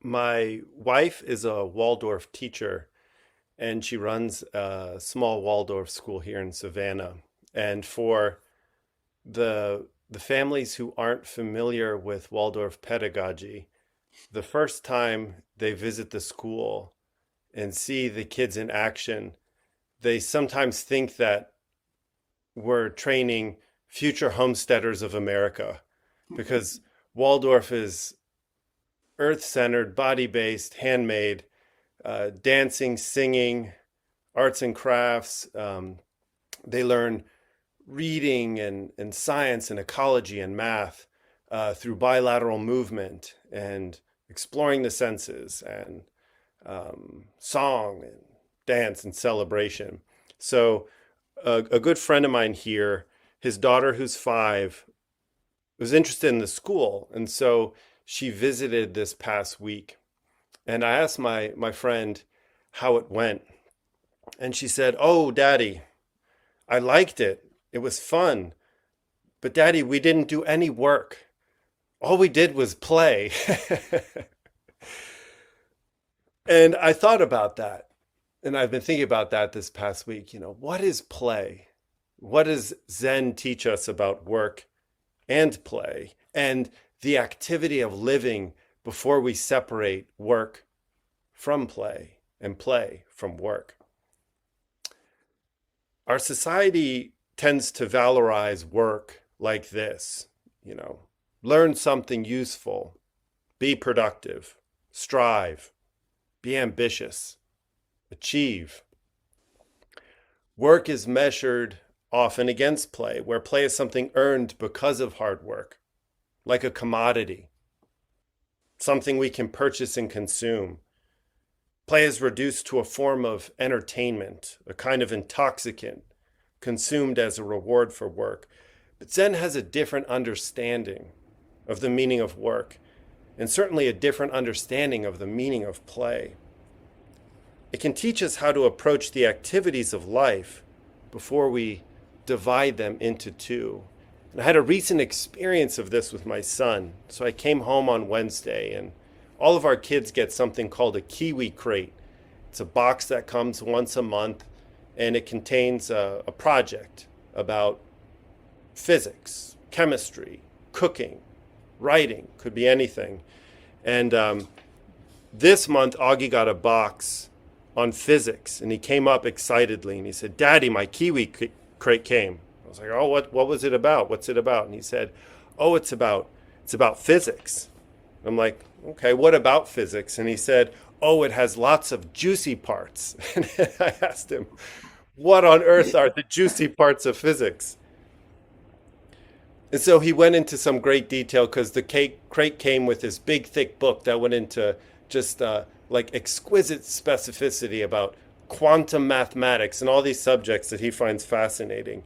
My wife is a Waldorf teacher, and she runs a small Waldorf school here in Savannah. And for the families who aren't familiar with Waldorf pedagogy, the first time they visit the school and see the kids in action, they sometimes think that we're training future homesteaders of America because Waldorf is earth-centered, body-based, handmade, dancing, singing, arts and crafts. They learn reading and science and ecology and math through bilateral movement and exploring the senses and song and dance and celebration. So a good friend of mine here, his daughter who's 5, was interested in the school. And so she visited this past week. And I asked my friend how it went. And she said, "Oh, Daddy, I liked it. It was fun. But Daddy, we didn't do any work. All we did was play." And I thought about that. And I've been thinking about that this past week. What is play? What does Zen teach us about work and play and the activity of living before we separate work from play and play from work? Our society tends to valorize work like this, learn something useful, be productive, strive, be ambitious, achieve. Work is measured often against play, where play is something earned because of hard work, like a commodity, something we can purchase and consume. Play is reduced to a form of entertainment, a kind of intoxicant, consumed as a reward for work. But Zen has a different understanding of the meaning of work, and certainly a different understanding of the meaning of play. It can teach us how to approach the activities of life before we divide them into two. And I had a recent experience of this with my son. So I came home on Wednesday, and all of our kids get something called a Kiwi crate. It's a box that comes once a month, and it contains a project about physics, chemistry, cooking, writing, could be anything. And this month, Augie got a box on physics, and he came up excitedly and he said, "Daddy, my Kiwi crate came." I was like, "Oh, what was it about? What's it about?" And he said, "Oh, it's about physics." I'm like, "Okay, what about physics?" And he said, "Oh, it has lots of juicy parts." And I asked him, "What on earth are the juicy parts of physics?" And so he went into some great detail because the crate came with this big, thick book that went into just like exquisite specificity about quantum mathematics and all these subjects that he finds fascinating.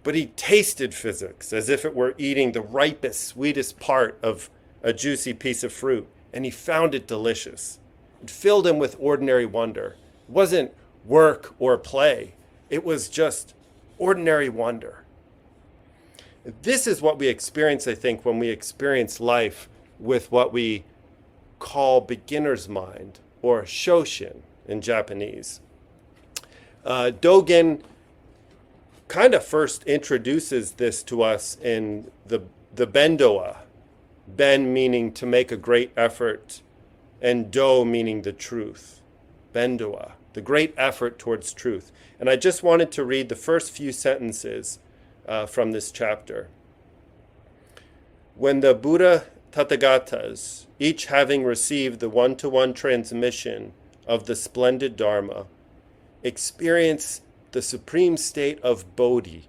But he tasted physics as if it were eating the ripest, sweetest part of a juicy piece of fruit, and he found it delicious. It filled him with ordinary wonder. It wasn't work or play, it was just ordinary wonder. This is what we experience, I think, when we experience life with what we call beginner's mind, or shoshin in Japanese. Dogen kind of first introduces this to us in the Bendoa. Ben meaning to make a great effort, and Do meaning the truth. Bendoa, the great effort towards truth. And I just wanted to read the first few sentences from this chapter. When the Buddha Tathagatas, each having received the one-to-one transmission of the splendid Dharma, experience the supreme state of Bodhi.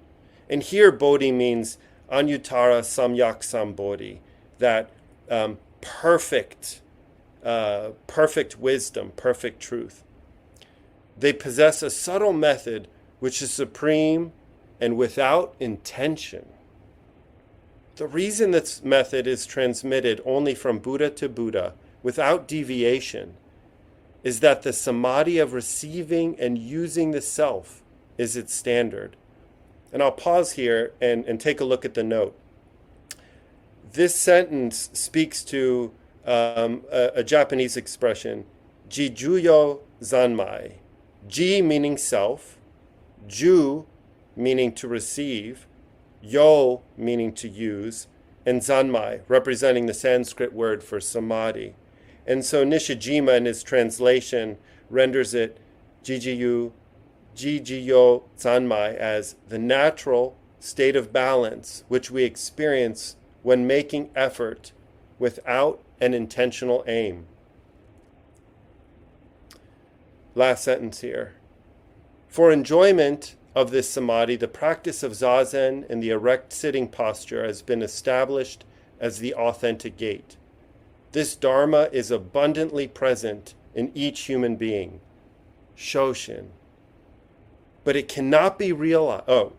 And here Bodhi means Anuttara Samyak Sambodhi, that perfect wisdom, perfect truth. They possess a subtle method which is supreme and without intention. The reason this method is transmitted only from Buddha to Buddha without deviation is that the samadhi of receiving and using the self is its standard. And I'll pause here and take a look at the note. This sentence speaks to a Japanese expression, Jijuyo Zanmai. Ji meaning self, Ju meaning to receive, Yo meaning to use, and Zanmai representing the Sanskrit word for samadhi. And so Nishijima in his translation renders it Jijiyo Zanmai as the natural state of balance which we experience when making effort without an intentional aim. Last sentence here. For enjoyment of this samadhi, the practice of zazen and the erect sitting posture has been established as the authentic gate. This Dharma is abundantly present in each human being, Shoshin. But it cannot be realized.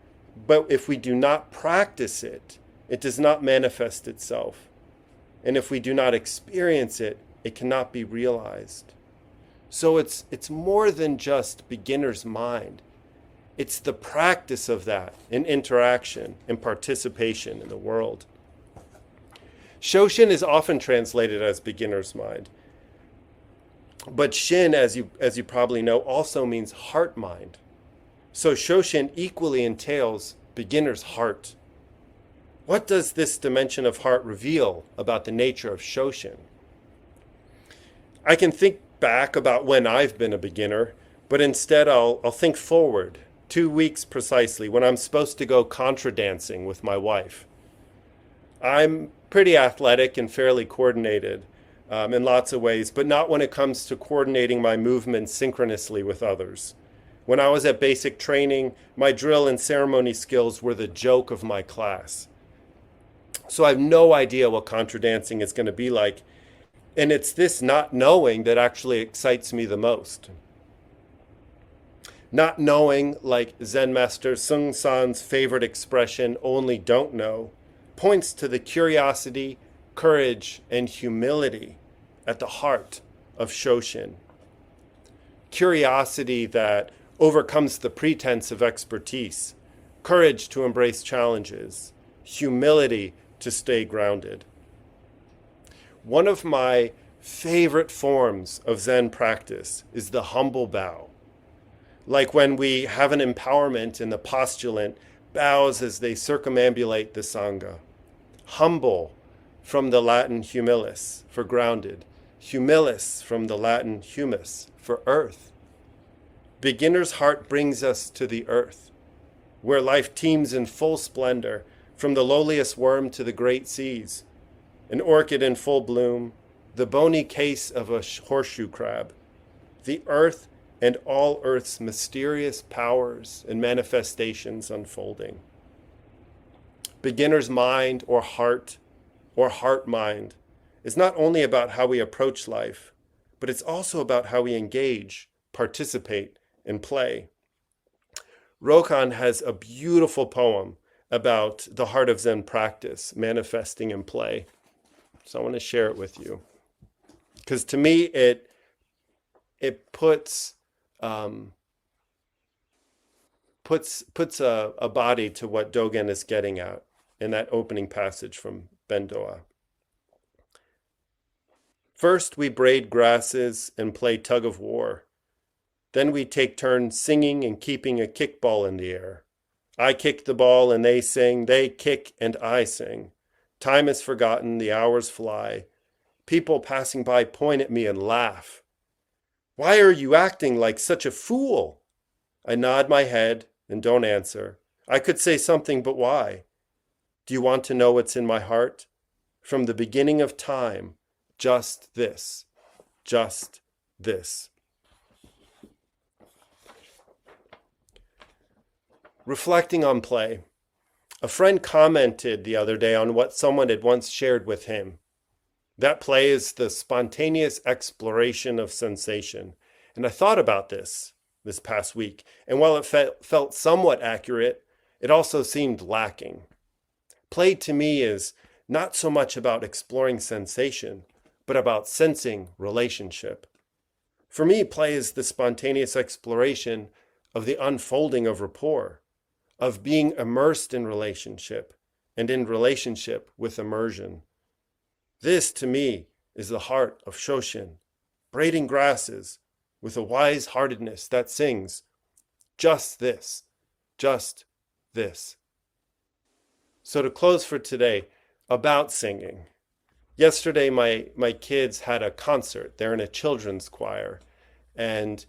But if we do not practice it, it does not manifest itself. And if we do not experience it, it cannot be realized. So it's more than just beginner's mind. It's the practice of that in interaction and participation in the world. Shoshin is often translated as beginner's mind. But Shin, as you probably know, also means heart mind. So Shoshin equally entails beginner's heart. What does this dimension of heart reveal about the nature of Shoshin? I can think back about when I've been a beginner, but instead I'll think forward, 2 weeks precisely, when I'm supposed to go contra dancing with my wife. I'm pretty athletic and fairly coordinated in lots of ways, but not when it comes to coordinating my movements synchronously with others. When I was at basic training, my drill and ceremony skills were the joke of my class. So I have no idea what contra dancing is going to be like. And it's this not knowing that actually excites me the most. Not knowing, like Zen Master Sung San's favorite expression, only don't know, points to the curiosity, courage, and humility at the heart of Shoshin. Curiosity that overcomes the pretense of expertise, courage to embrace challenges, humility to stay grounded. One of my favorite forms of Zen practice is the humble bow. Like when we have an empowerment and the postulant bows as they circumambulate the Sangha. Humble from the Latin humilis, for grounded. Humilis from the Latin humus, for earth. Beginner's heart brings us to the earth, where life teems in full splendor, from the lowliest worm to the great seas. An orchid in full bloom, the bony case of a horseshoe crab, the earth and all earth's mysterious powers and manifestations unfolding. Beginner's mind or heart mind is not only about how we approach life, but it's also about how we engage, participate, and play. Rokan has a beautiful poem about the heart of Zen practice manifesting in play. So I want to share it with you, because to me it puts a body to what Dogen is getting at in that opening passage from Bendoa. First we braid grasses and play tug of war. Then we take turns singing and keeping a kickball in the air. I kick the ball and they sing, they kick and I sing. Time is forgotten, the hours fly. People passing by point at me and laugh. Why are you acting like such a fool? I nod my head and don't answer. I could say something, but why? Do you want to know what's in my heart? From the beginning of time, just this, just this. Reflecting on play. A friend commented the other day on what someone had once shared with him. That play is the spontaneous exploration of sensation. And I thought about this past week, and while it felt somewhat accurate, it also seemed lacking. Play to me is not so much about exploring sensation, but about sensing relationship. For me, play is the spontaneous exploration of the unfolding of rapport, of being immersed in relationship and in relationship with immersion. This, to me, is the heart of Shoshin, braiding grasses with a wise heartedness that sings, just this, just this. So to close for today, about singing. Yesterday, my kids had a concert. They're in a children's choir, and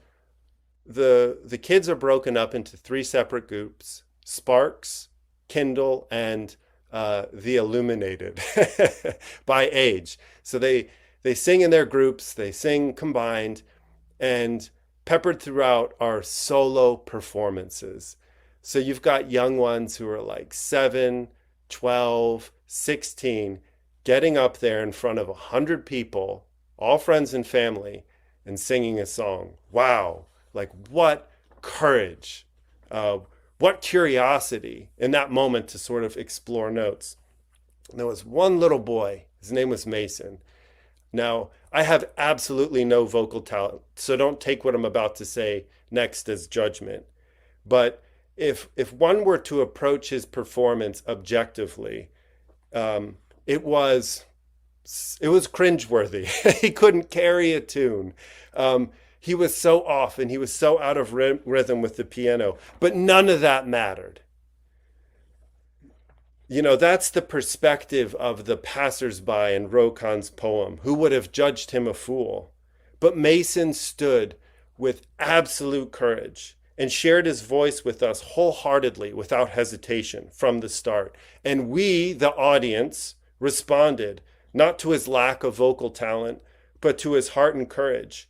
the kids are broken up into three separate groups: Sparks, Kindle, and the Illuminated by age. So they sing in their groups, they sing combined, and peppered throughout are solo performances. So you've got young ones who are like 7, 12, 16, getting up there in front of 100 people, all friends and family, and singing a song. Wow, like what courage, what curiosity in that moment to sort of explore notes. And there was one little boy, his name was Mason. Now, I have absolutely no vocal talent, so don't take what I'm about to say next as judgment. But if one were to approach his performance objectively, it was cringeworthy. He couldn't carry a tune. He was so off and he was so out of rhythm with the piano, but none of that mattered. You know, that's the perspective of the passersby in Rokan's poem, who would have judged him a fool. But Mason stood with absolute courage and shared his voice with us wholeheartedly, without hesitation, from the start. And we, the audience, responded not to his lack of vocal talent, but to his heart and courage.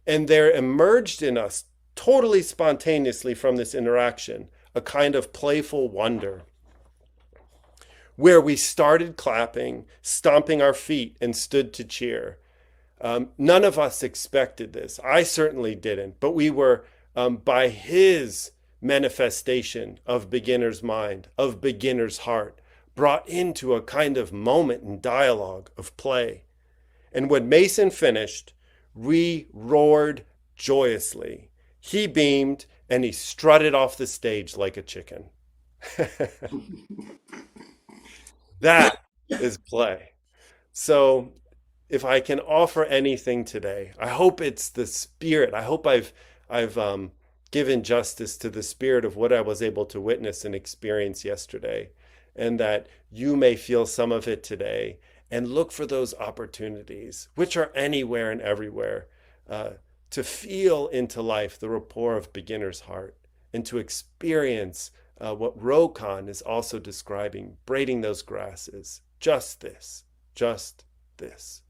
And there emerged in us, totally spontaneously from this interaction, a kind of playful wonder, where we started clapping, stomping our feet, and stood to cheer. None of us expected this. I certainly didn't, but we were, by his manifestation of beginner's mind, of beginner's heart, brought into a kind of moment and dialogue of play. And when Mason finished, we roared joyously. He beamed and he strutted off the stage like a chicken. That is play. So if I can offer anything today, I hope it's the spirit. I hope I've given justice to the spirit of what I was able to witness and experience yesterday, and that you may feel some of it today, and look for those opportunities, which are anywhere and everywhere, to feel into life the rapport of beginner's heart, and to experience what Rokan is also describing, braiding those grasses. Just this, just this.